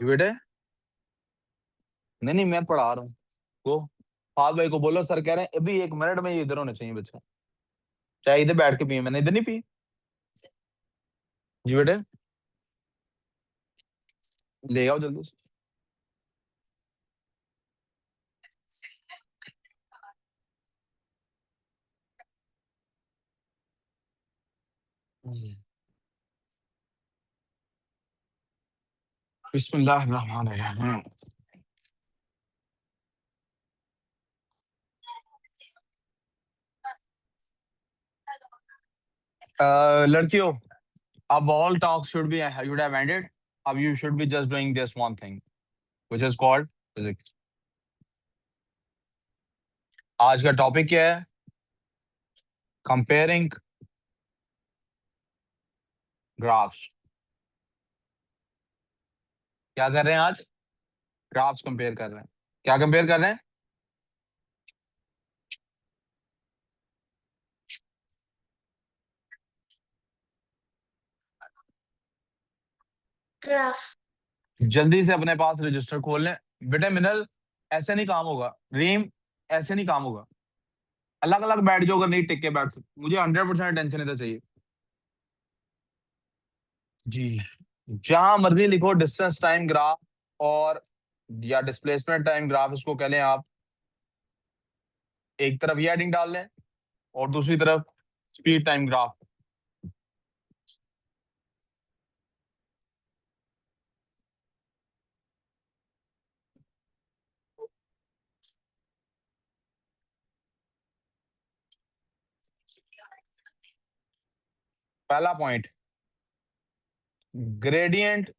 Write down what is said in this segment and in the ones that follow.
ये बेटे नहीं नहीं मैं पढ़ा रहा हूँ वो फाद भाई को बोलो सर कह रहे हैं अभी 1 मिनट में ये इधर होने चाहिए बच्चा चाहे इधर बैठ के पिए मैंने इधर नहीं पी जी बेटे ले आओ जल्दी से बिस्मिल्लाहिर्रहमानिर्रहीम लड़कियों अब all talks should be you would have ended अब you should be just doing this one thing which is called physics आज का टॉपिक क्या है कंपेयरिंग ग्राफ्स क्या कर रहे हैं आज ग्राफ्स कंपेयर कर रहे हैं क्या कंपेयर कर रहे हैं ग्राफ्स जल्दी से अपने पास रजिस्टर खोल लें बेटे मिनल ऐसे नहीं काम होगा रीम ऐसे नहीं काम होगा अलग अलग बैठ जाओ अगर नहीं टिक के बैठ सकते मुझे 100% अटेंशन इधर चाहिए जी जहां मर्जी लिखो डिस्टेंस टाइम ग्राफ और या डिस्प्लेसमेंट टाइम ग्राफ इसको कह लें आप एक तरफ ये हेडिंग डाल लें और दूसरी तरफ स्पीड टाइम ग्राफ पहला पॉइंट ग्रेडियंट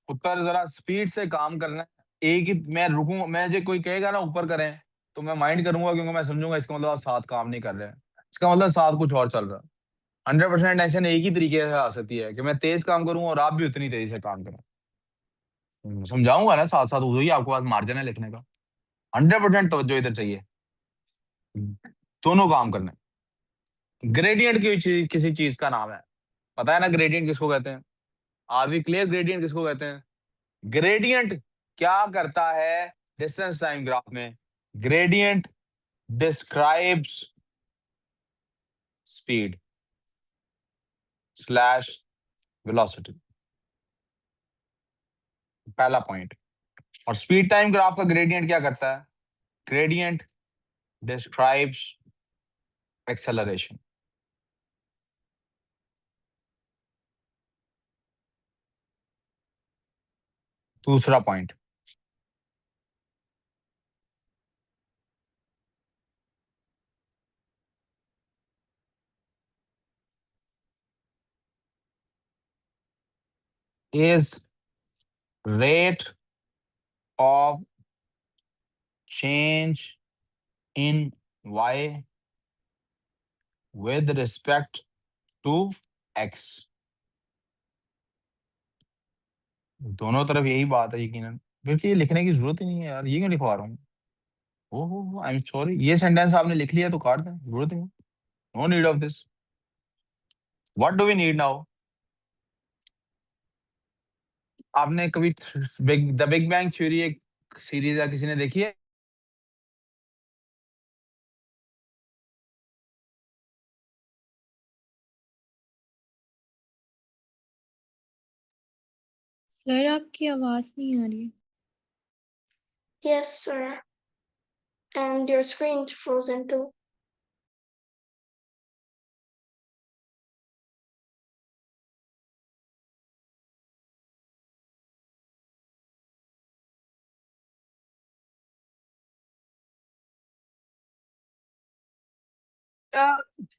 उत्तर जरा स्पीड से काम करना है एक ही मैं रुकूंगा मैं जो कोई कहेगा ना ऊपर करें तो मैं माइंड करूंगा क्योंकि मैं समझूंगा इसका मतलब आप साथ काम नहीं कर रहे हैं इसका मतलब साथ कुछ और चल रहा है 100% टेंशन एक ही तरीके से आ सकती है कि मैं तेज काम करूं और आप भी उतनी तेजी से काम करें समझाऊंगा ना साथ साथ उधर ही आपके पास मार्जिन है लिखने का 100% तवज्जो इधर चाहिए दोनों काम करने ग्रेडियंट किसी चीज का नाम है पता है ना ग्रेडियंट किसको कहते हैं आर वी क्लियर ग्रेडियंट किसको कहते हैं ग्रेडियंट क्या करता है डिस्टेंस टाइम ग्राफ में gradient describes speed slash velocity पहला पॉइंट और स्पीड टाइम ग्राफ का ग्रेडियंट क्या करता है ग्रेडियंट डिस्क्राइब्स एक्सेलरेशन दूसरा point is rate of change in y with respect to x दोनों तरफ यही बात है यकीनन फिर ये लिखने की जरूरत ही नहीं है यार ये क्यों लिखवा रहा हूँ ओहो आई एम सॉरी ये सेंटेंस आपने लिख लिया तो काट दें जरूरत नहीं no need of this what do we need now आपने कभी द बिग बैंग थ्योरी एक सीरीज या किसी ने देखी है सर आपकी आवाज नहीं आ रही Yes, sir. And your screen's frozen too.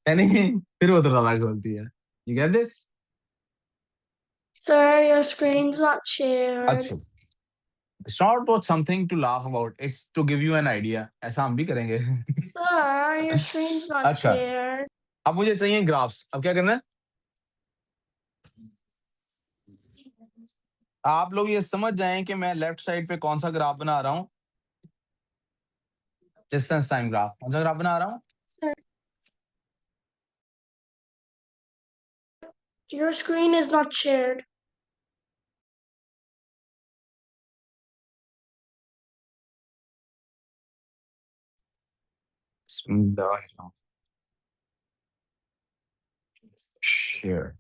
नहीं फिर वो तो रला बोलती है you get this Sir, your screen's not shared. अच्छा it's not about something to laugh about it's to give you an idea ऐसा हम भी करेंगे Sir, your screen's not अच्छा shared. अब मुझे चाहिए ग्राफ्स अब क्या करना है आप लोग ये समझ जाएं कि मैं लेफ्ट साइड पे कौन सा ग्राफ बना रहा हूँ डिस्टेंस टाइम ग्राफ कौन सा ग्राफ बना रहा हूँ Your screen is not shared. Share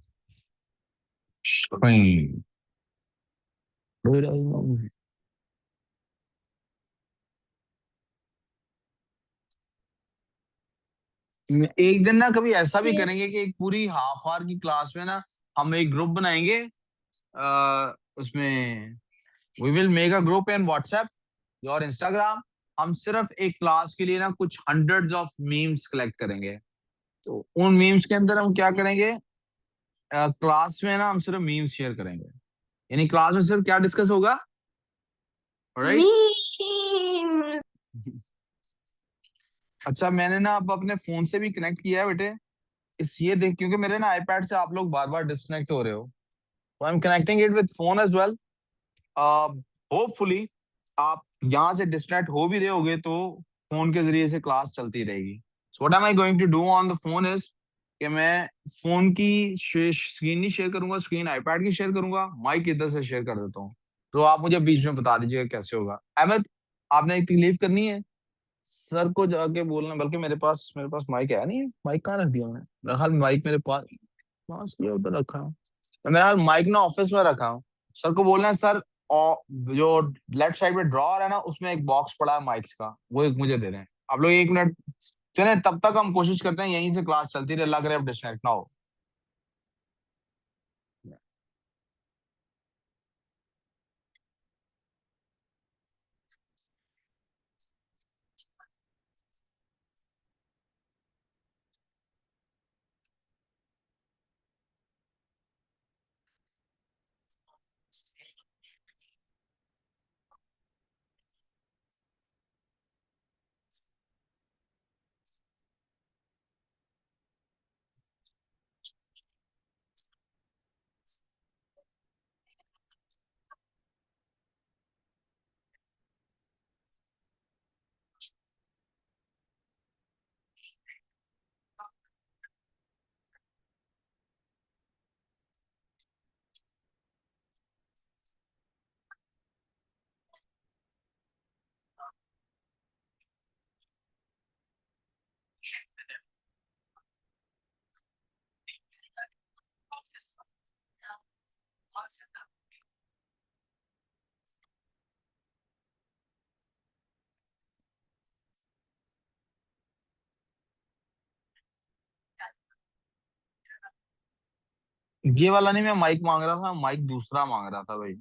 screen. एक दिन ना कभी ऐसा भी Yeah. करेंगे कि एक पूरी हाफ आवर की क्लास में ना हम एक ग्रुप बनाएंगे, उसमें we will make a group in WhatsApp और इंस्टाग्राम। हम सिर्फ एक क्लास के लिए ना कुछ हंड्रेड्स ऑफ मीम्स कलेक्ट करेंगे। तो उन मीम्स के अंदर हम क्या करेंगे, क्लास में ना हम सिर्फ मीम्स शेयर करेंगे, यानी क्लास में सिर्फ क्या डिस्कस होगा, राइट? Memes. अच्छा, मैंने ना अब अपने फोन से भी कनेक्ट किया है बेटे, इस ये देख, क्योंकि मेरे ना आईपैड से आप लोग बार बार डिस्कनेक्ट हो रहे हो, तो I am connecting it with phone as well. Hopefully आप यहाँ से डिस्ट्रैक्ट हो भी रहे होगे तो फोन के जरिए से क्लास चलती रहेगी। So what am I going to do on the phone is कि मैं फोन की स्क्रीन नहीं शेयर करूंगा, स्क्रीन आईपैड की शेयर करूंगा, माइक इधर से शेयर कर देता हूँ। तो आप मुझे बीच में बता दीजिएगा कैसे होगा। अहमद, आपने एक तकलीफ करनी है, सर को जाके बोलना, बल्कि मेरे पास माइक है नहीं, माइक कहाँ रख दिया मैंने, मेरा ख्याल माइक मेरे पास पास ये उधर रखा है, मेरा ख्याल माइक ना ऑफिस में रखा हूँ। सर को बोलना है सर, और जो लेफ्ट साइड में ड्रॉअर है ना उसमें एक बॉक्स पड़ा है माइक्स का, वो एक मुझे दे दें। आप लोग 1 मिनट चले, तब तक हम कोशिश करते हैं यहीं से क्लास चलती रहे, लग रहा है डिस्ट्रैक्ट ना हो। ये वाला नहीं मैं माइक मांग रहा था, माइक दूसरा मांग रहा था भाई,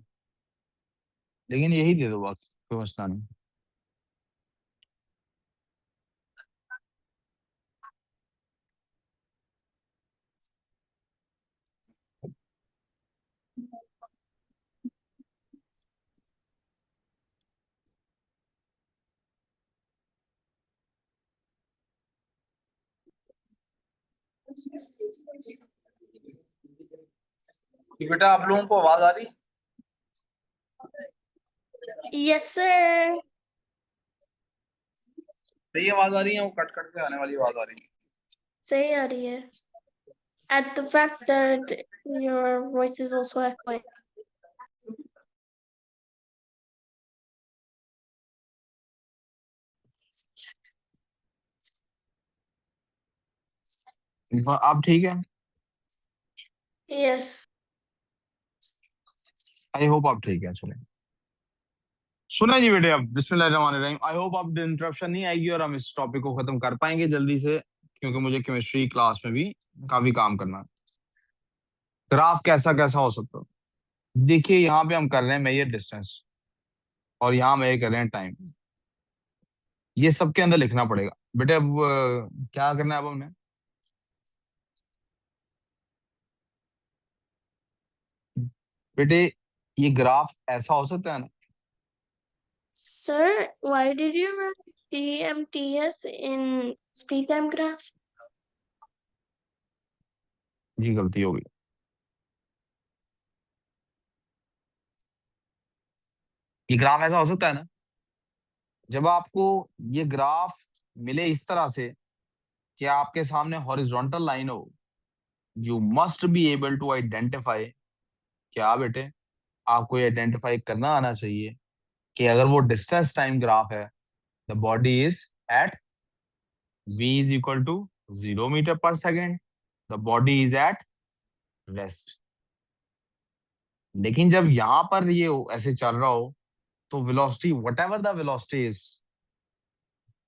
लेकिन यही दे दो बस, कोई मसला नहीं। बेटा आप लोगों को आवाज आ रही है? Yes, sir. सही आवाज आ रही है, वो कट कट के आने वाली आवाज आ रही है? Say Arya. At the fact that your voice is also echoing. अब ठीक है? Yes. आई होप आप ठीक है। चले सुना जी बेटे, अब बिस्मिल्लाहिर्रहमानिर्रहीम। आई होप अब इंटरप्शन नहीं आएगी और हम इस टॉपिक को खत्म कर पाएंगे जल्दी से, क्योंकि मुझे केमिस्ट्री क्लास में भी काफी काम करना है। ग्राफ कैसा कैसा हो सकता है, देखिए यहाँ पे हम कर रहे हैं मेजर डिस्टेंस और यहाँ मेजर कर रहे हैं टाइम, ये सबके अंदर लिखना पड़ेगा बेटे। अब क्या करना है अब हमें, बेटे ये ग्राफ ऐसा हो सकता है ना? Sir, why did you write DMTS in speed time graph? ये गलती हो गई। ये ग्राफ ऐसा हो सकता है ना, जब आपको ये ग्राफ मिले इस तरह से कि आपके सामने हॉरिजॉन्टल लाइन हो you must be able to identify, क्या बेटे, आपको ये आइडेंटिफाई करना आना चाहिए कि अगर वो डिस्टेंस टाइम ग्राफ है, the body is at v is equal to 0 meter per second, the body is at rest. लेकिन जब यहां पर ये ऐसे चल रहा हो तो velocity, whatever the velocity is,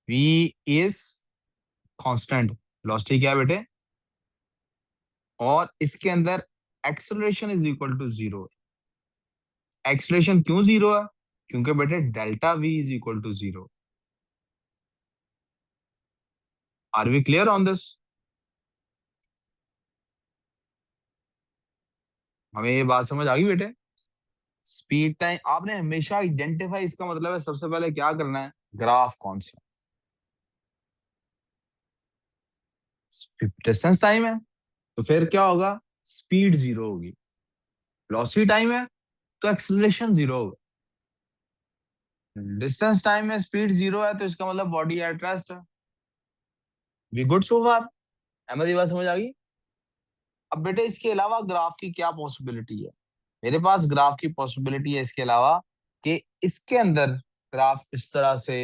v is constant, velocity क्या है बेटे, और इसके अंदर acceleration is equal to 0। Acceleration क्यों 0 है, क्योंकि बेटे delta v is equal to 0। Are we clear on this? हमें ये बात समझ आ गई बेटे? स्पीड टाइम आपने हमेशा आइडेंटिफाई, इसका मतलब है सबसे पहले क्या करना है, ग्राफ कौन सा, डिस्टेंस टाइम है तो फिर क्या होगा, स्पीड 0 होगी। वेलोसिटी टाइम है तो एक्सेलरेशन 0 होगा। डिस्टेंस टाइम में स्पीड 0 है तो इसका मतलब बॉडी एट रेस्ट है। वी गुड सो फार? अहमद, ये बात समझ आ गई? अब बेटे इसके अलावा ग्राफ की क्या पॉसिबिलिटी है, मेरे पास ग्राफ की पॉसिबिलिटी है इसके अलावा कि इसके अंदर ग्राफ इस तरह से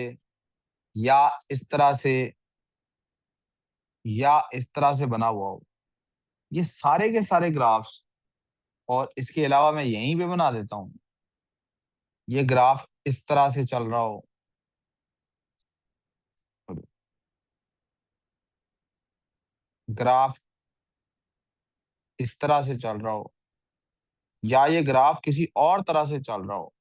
या इस तरह से या इस तरह से बना हुआ हो, ये सारे के सारे ग्राफ्स। और इसके अलावा मैं यहीं पे बना देता हूं, ये ग्राफ इस तरह से चल रहा हो, ग्राफ इस तरह से चल रहा हो, या ये ग्राफ किसी और तरह से चल रहा हो,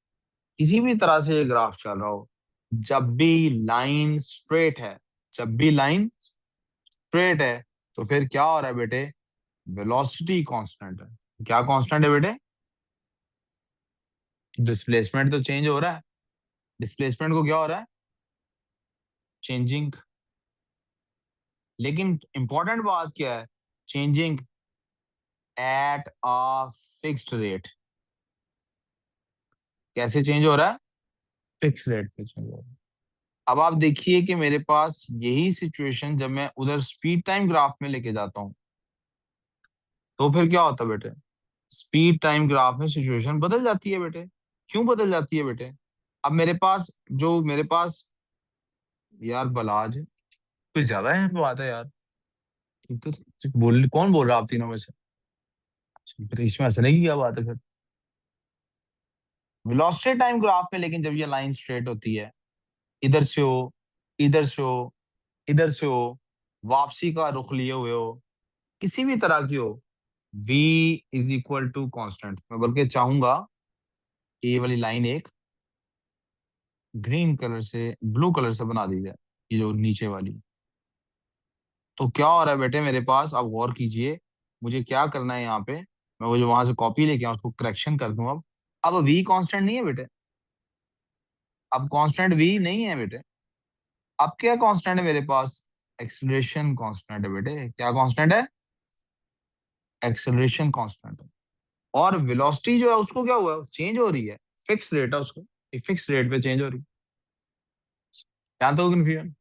किसी भी तरह से ये ग्राफ चल रहा हो, जब भी लाइन स्ट्रेट है, जब भी लाइन स्ट्रेट है, तो फिर क्या हो रहा है बेटे, वेलोसिटी कांस्टेंट है। क्या कांस्टेंट है बेटे? डिस्प्लेसमेंट तो चेंज हो रहा है, डिस्प्लेसमेंट को क्या हो रहा है, चेंजिंग। लेकिन इंपॉर्टेंट बात क्या है, changing at a fixed rate. कैसे चेंज हो रहा है, फिक्स रेट पे चेंज हो रहा है। अब आप देखिए कि मेरे पास यही सिचुएशन जब मैं उधर स्पीड टाइम ग्राफ में लेके जाता हूं तो फिर क्या होता है बेटे, स्पीड टाइम ग्राफ में सिचुएशन बदल जाती है बेटे। क्यों बदल जाती है बेटे? अब मेरे पास यार बलाज कुछ ज्यादा है बात है यार, तो बोल कौन बोल रहा है आप तीनों में से? फिर इसमें हंसने की क्या बात है फिर? वेलोसिटी टाइम ग्राफ में लेकिन जब ये लाइन स्ट्रेट होती है, इधर से हो, इधर से हो, इधर से हो, वापसी का रुख लिए हुए हो, किसी भी तरह की हो, v is equal to constant. मैं बल्कि चाहूंगा कि ये वाली लाइन एक ग्रीन कलर से, ब्लू कलर से बना दी जाए, ये जो नीचे वाली। तो क्या हो रहा है बेटे मेरे पास, आप गौर कीजिए, मुझे क्या करना है यहाँ पे, मैं वो जो वहां से कॉपी लेके आऊँ उसको करेक्शन कर दूं। अब v कांस्टेंट नहीं है बेटे, अब कांस्टेंट v नहीं है बेटे। अब क्या कांस्टेंट है मेरे पास, एक्सेलरेशन कांस्टेंट है बेटे। क्या कांस्टेंट है, एक्सेलरेशन कांस्टेंट है। और वेलोसिटी जो है उसको क्या हुआ, चेंज हो रही है, फिक्स रेट है उसको, एक फिक्स रेट पे चेंज हो रही है। जानते हो कन्फ्यूजन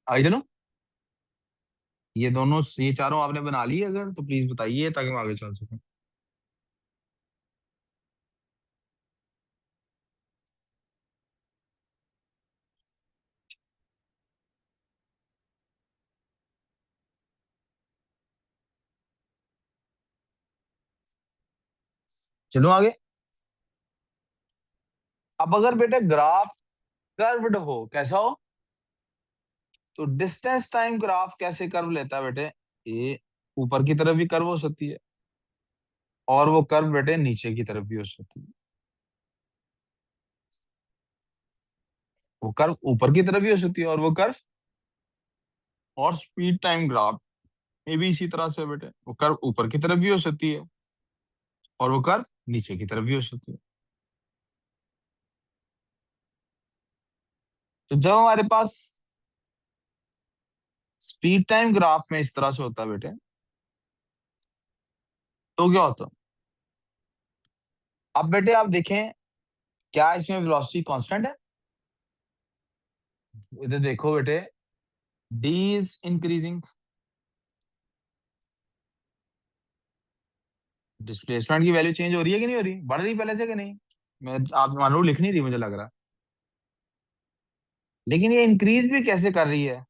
आई? चलो, ये दोनों, ये चारों आपने बना ली अगर तो प्लीज बताइए ताकि मैं आगे चल सकूं। चलो आगे। अब अगर बेटे ग्राफ कर्व्ड हो, कैसा हो, तो डिस्टेंस टाइम ग्राफ कैसे कर्व लेता है बेटे, ये ऊपर की तरफ भी कर्व हो सकती है और वो कर्व बेटे नीचे की तरफ भी हो सकती है। वो कर्व ऊपर की तरफ भी हो सकती है और वो कर्व, और स्पीड टाइम ग्राफ में भी इसी तरह से बेटे, वो कर्व ऊपर की तरफ भी हो सकती है और वो कर्व नीचे की तरफ भी हो सकती है। तो जब हमारे पास स्पीड टाइम ग्राफ में इस तरह से होता है बेटे, तो क्या होता है, अब बेटे आप देखें, क्या इसमें वेलोसिटी कांस्टेंट है? इधर देखो बेटे, d इज इंक्रीजिंग, डिस्प्लेसमेंट की वैल्यू चेंज हो रही है कि नहीं हो रही, बढ़ रही पहले से कि नहीं? मैं आप मान लो लिख नहीं रही मुझे लग रहा, लेकिन ये इंक्रीज भी कैसे कर रही है?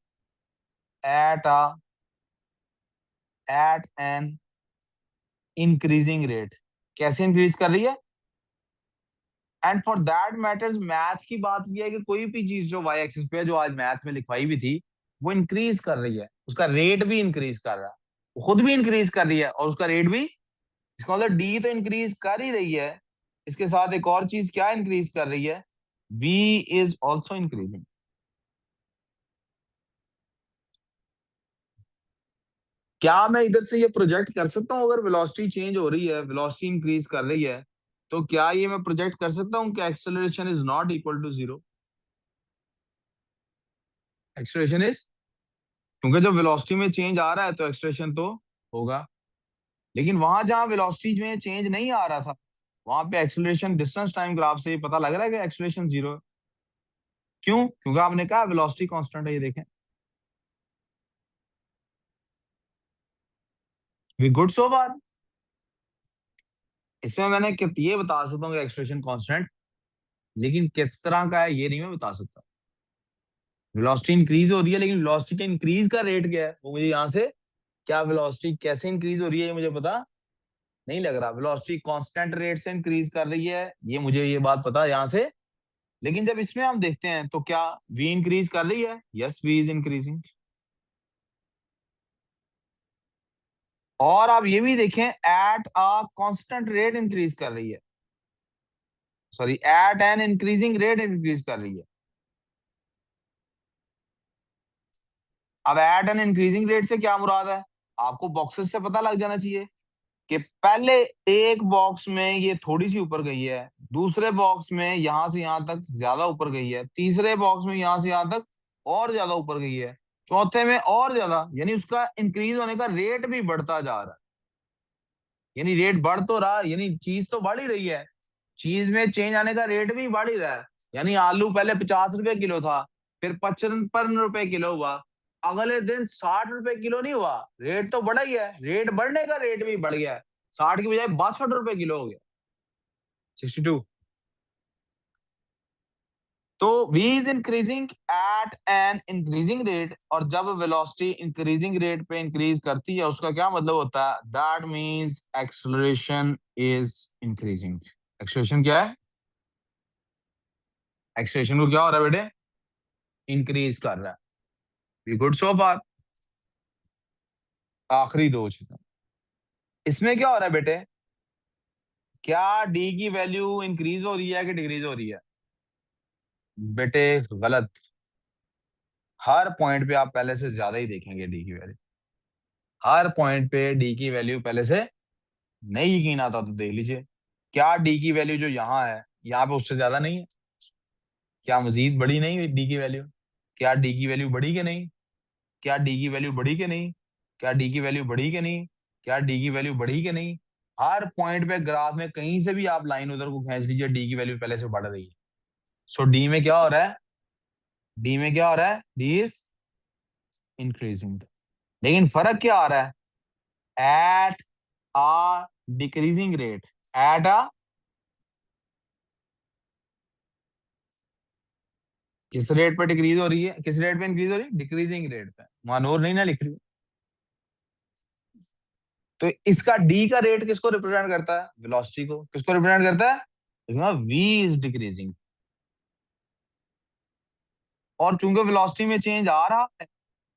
At an increasing rate. कैसे इंक्रीज कर रही है? And for that matters math की बात यह है कि कोई भी चीज जो वाई एक्सिस पे है, जो आज मैथ में लिखवाई भी थी, वो इंक्रीज कर रही है, उसका रेट भी इंक्रीज कर रहा है, वो खुद भी इंक्रीज कर रही है और उसका रेट भी। इसका मतलब डी तो इंक्रीज कर ही रही है, इसके साथ एक और चीज क्या इंक्रीज कर रही है? V is also increasing. क्या मैं इधर से ये प्रोजेक्ट कर सकता हूँ, अगर वेलोसिटी चेंज हो रही है, वेलोसिटी इंक्रीज कर रही है, तो क्या ये मैं प्रोजेक्ट कर सकता हूँ कि acceleration is not equal to zero? Acceleration is, क्योंकि जब वेलोसिटी में चेंज आ रहा है तो एक्सेलरेशन तो होगा, लेकिन वहां जहां वेलोसिटी में चेंज नहीं आ रहा था, वहां पे एक्सेलरेशन डिस्टेंस टाइम ग्राफ से पता लग रहा है कि एक्सेलरेशन जीरो है। क्यों? क्योंकि आपने कहा वेलोसिटी कांस्टेंट है, ये देखें। वी गुड सो फार? इसमें मैंने ये बता सकता हूँ कि एक्सेलरेशन कांस्टेंट, लेकिन किस तरह का है ये नहीं मैं बता सकता। वेलोसिटी इंक्रीज हो रही है, लेकिन वेलोसिटी का इंक्रीज का रेट क्या है वो मुझे यहाँ से, क्या वेलोसिटी कैसे इंक्रीज हो रही है ये मुझे पता नहीं लग रहा। वेलोसिटी कांस्टेंट रेट से इंक्रीज कर रही है, ये मुझे ये बात पता है यहाँ से, लेकिन जब इसमें हम देखते हैं तो क्या वी इंक्रीज कर रही है? Yes, v is increasing. और आप ये भी देखें, at a constant rate increase कर रही है, sorry at an increasing rate increase कर रही है। अब एट एन इंक्रीजिंग रेट से क्या मुराद है? आपको बॉक्सेस से पता लग जाना चाहिए कि पहले एक बॉक्स में ये थोड़ी सी ऊपर गई है, दूसरे बॉक्स में यहां से यहां तक ज्यादा ऊपर गई है, तीसरे बॉक्स में यहां से यहां तक और ज्यादा ऊपर गई है, चौथे में और ज्यादा, यानी उसका इंक्रीज होने का रेट भी बढ़ता जा रहा है। यानी रेट बढ़ तो रहा, यानी चीज तो बढ़ ही रही है, चीज में चेंज आने का रेट भी बढ़ ही रहा है। यानी आलू पहले 50 रुपए किलो था, फिर 55 रुपए किलो हुआ, अगले दिन 60 रुपए किलो नहीं हुआ, रेट तो बढ़ा ही है, रेट बढ़ने का रेट भी बढ़ गया है, 60 की बजाय 62 रुपए किलो हो गया, 62। तो v is increasing eight an increasing rate, और जब वेलोसिटी इंक्रीजिंग रेट पे इंक्रीज करती है उसका क्या मतलब होता है? That means acceleration is increasing. Acceleration क्या है? एक्सेलरेशन को क्या हो रहा है बेटे? इंक्रीज कर रहा है। वी गुड सो फार? आखिरी दो चीजें, इसमें क्या हो रहा है बेटे? क्या डी की वैल्यू इंक्रीज हो रही है कि डिक्रीज हो रही है? बेटे गलत। हर पॉइंट पे आप पहले से ज्यादा ही देखेंगे डी की वैल्यू, हर पॉइंट पे डी की वैल्यू पहले से। नहीं यकीन आता तो देख लीजिए, क्या डी की वैल्यू जो यहाँ है यहाँ पे उससे ज्यादा नहीं है? क्या मजीद बढ़ी नहीं डी की वैल्यू? क्या डी की वैल्यू बढ़ी कि नहीं? क्या डी की वैल्यू बढ़ी कि नहीं? क्या डी की वैल्यू बढ़ी कि नहीं? क्या डी की वैल्यू बढ़ी कि नहीं? हर पॉइंट पे ग्राफ में कहीं से भी आप लाइन उधर को खींच लीजिए, डी की वैल्यू पहले से बढ़ रही है। सो डी में क्या हो रहा है? डी में क्या हो रहा है? D is increasing. लेकिन फर्क क्या आ रहा है? एट आ डिक्रीजिंग रेट, एट आ किस रेट पे डिक्रीज हो रही है, किस रेट पे इंक्रीज हो रही है? डिक्रीजिंग रेट पे, मानोर नहीं ना लिख रही। तो इसका डी का रेट किसको रिप्रेजेंट करता है? वेलोसिटी को। किसको रिप्रेजेंट करता है? इसमें वी इज डिक्रीजिंग, और चूंकि वेलोसिटी में चेंज आ रहा है,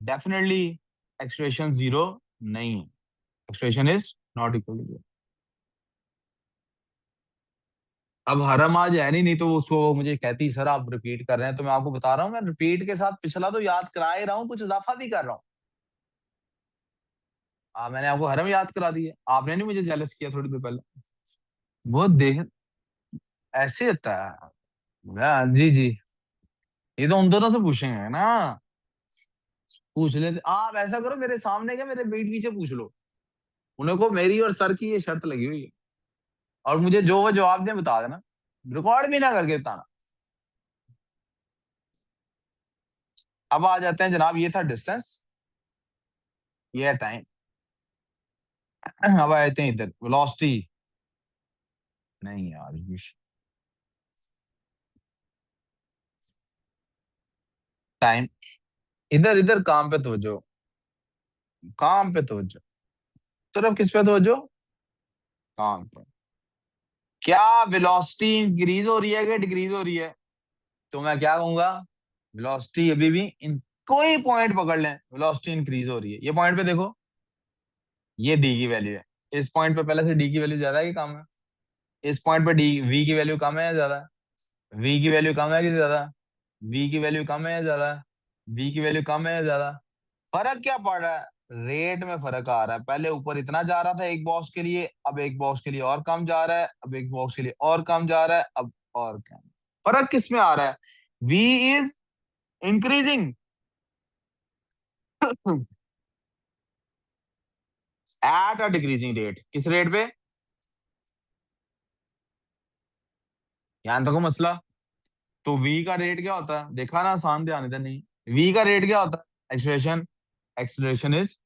डेफिनेटली एक्सेलरेशन जीरो नहीं है, acceleration is not equal to. अब हरम आज है नहीं तो उसको मुझे कहती सर आप रिपीट कर रहे हैं, तो मैं आपको बता रहा हूँ, मैं रिपीट के साथ पिछला तो याद करा ही रहा हूँ, कुछ इजाफा भी कर रहा हूँ। मैंने आपको हरम याद करा दी है, आपने नहीं मुझे जेलस किया थोड़ी देर पहले। वो देख, ऐसे होता है। जी जी, ये तो उन दोनों से पूछेंगे ना, पूछ लेते आप। ऐसा करो मेरे सामने क्या मेरे पीठ पीछे पूछ लो, उन्हें को मेरी और सर की ये शर्त लगी हुई है, और मुझे जो वो जवाब दे बता देना, रिकॉर्ड भी ना करके बताना। अब आ जाते हैं जनाब, ये था डिस्टेंस, ये है टाइम। अब आते हैं इधर वेलोसिटी। नहीं यार टाइम। इधर इधर काम पे तवज्जो, काम पे तवज्जो। सिर्फ किस पे तवज्जो? काम पे। क्या वेलोसिटी इंक्रीज हो रही है कि डिक्रीज हो रही है? तो मैं क्या कहूंगा, वेलोसिटी अभी भी इन कोई पॉइंट पकड़ लें, वेलोसिटी इंक्रीज हो रही है। ये पॉइंट पे देखो, ये डी की वैल्यू है। इस पॉइंट पे पहले से डी की वैल्यू ज्यादा है कि कम है? इस पॉइंट पे डी वी की वैल्यू कम है या ज्यादा? वी की वैल्यू कम है कि ज्यादा? वी की वैल्यू कम है या ज्यादा? वी की वैल्यू कम है या ज्यादा? फर्क क्या पड़ रहा है? रेट में फर्क आ रहा है। पहले ऊपर इतना जा रहा था एक बॉक्स के लिए, अब एक बॉक्स के लिए और कम जा रहा है, अब एक बॉक्स के लिए और कम जा रहा है, अब और कम। फर्क किस में आ रहा है? V is increasing at a decreasing rate. किस रेट पे? ध्यान रखो मसला। तो वी का रेट क्या होता है? देखा ना, आसान, ध्यान इधर नहीं। वी का रेट क्या होता है? एक्सेलरेशन। Acceleration is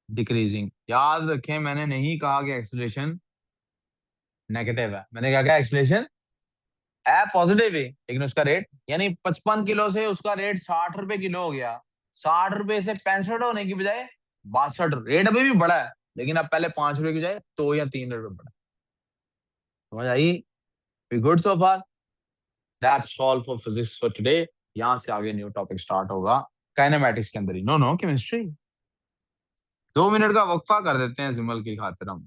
decreasing. याद रखें, मैंने नहीं कहा कि एक्सेलरेशन नेगेटिव है, मैंने क्या कहा? एक्सेलरेशन है पॉजिटिव है, लेकिन उसका रेट, यानी 55 किलो से उसका रेट 60 रुपए किलो हो गया। 60 रुपए से 65 होने की बजाय 62। रेट अभी भी बड़ा है, लेकिन अब पहले 5 रुपए की बजाय 2 या 3 रुपए बड़ा। समझ आई? We good so far? That's all for physics for today. यहाँ से आगे न्यू टॉपिक स्टार्ट होगा काइनेमैटिक्स के अंदर ही। No no chemistry. 2 मिनट का वक्फा कर देते हैं जिमल की खातिर हम।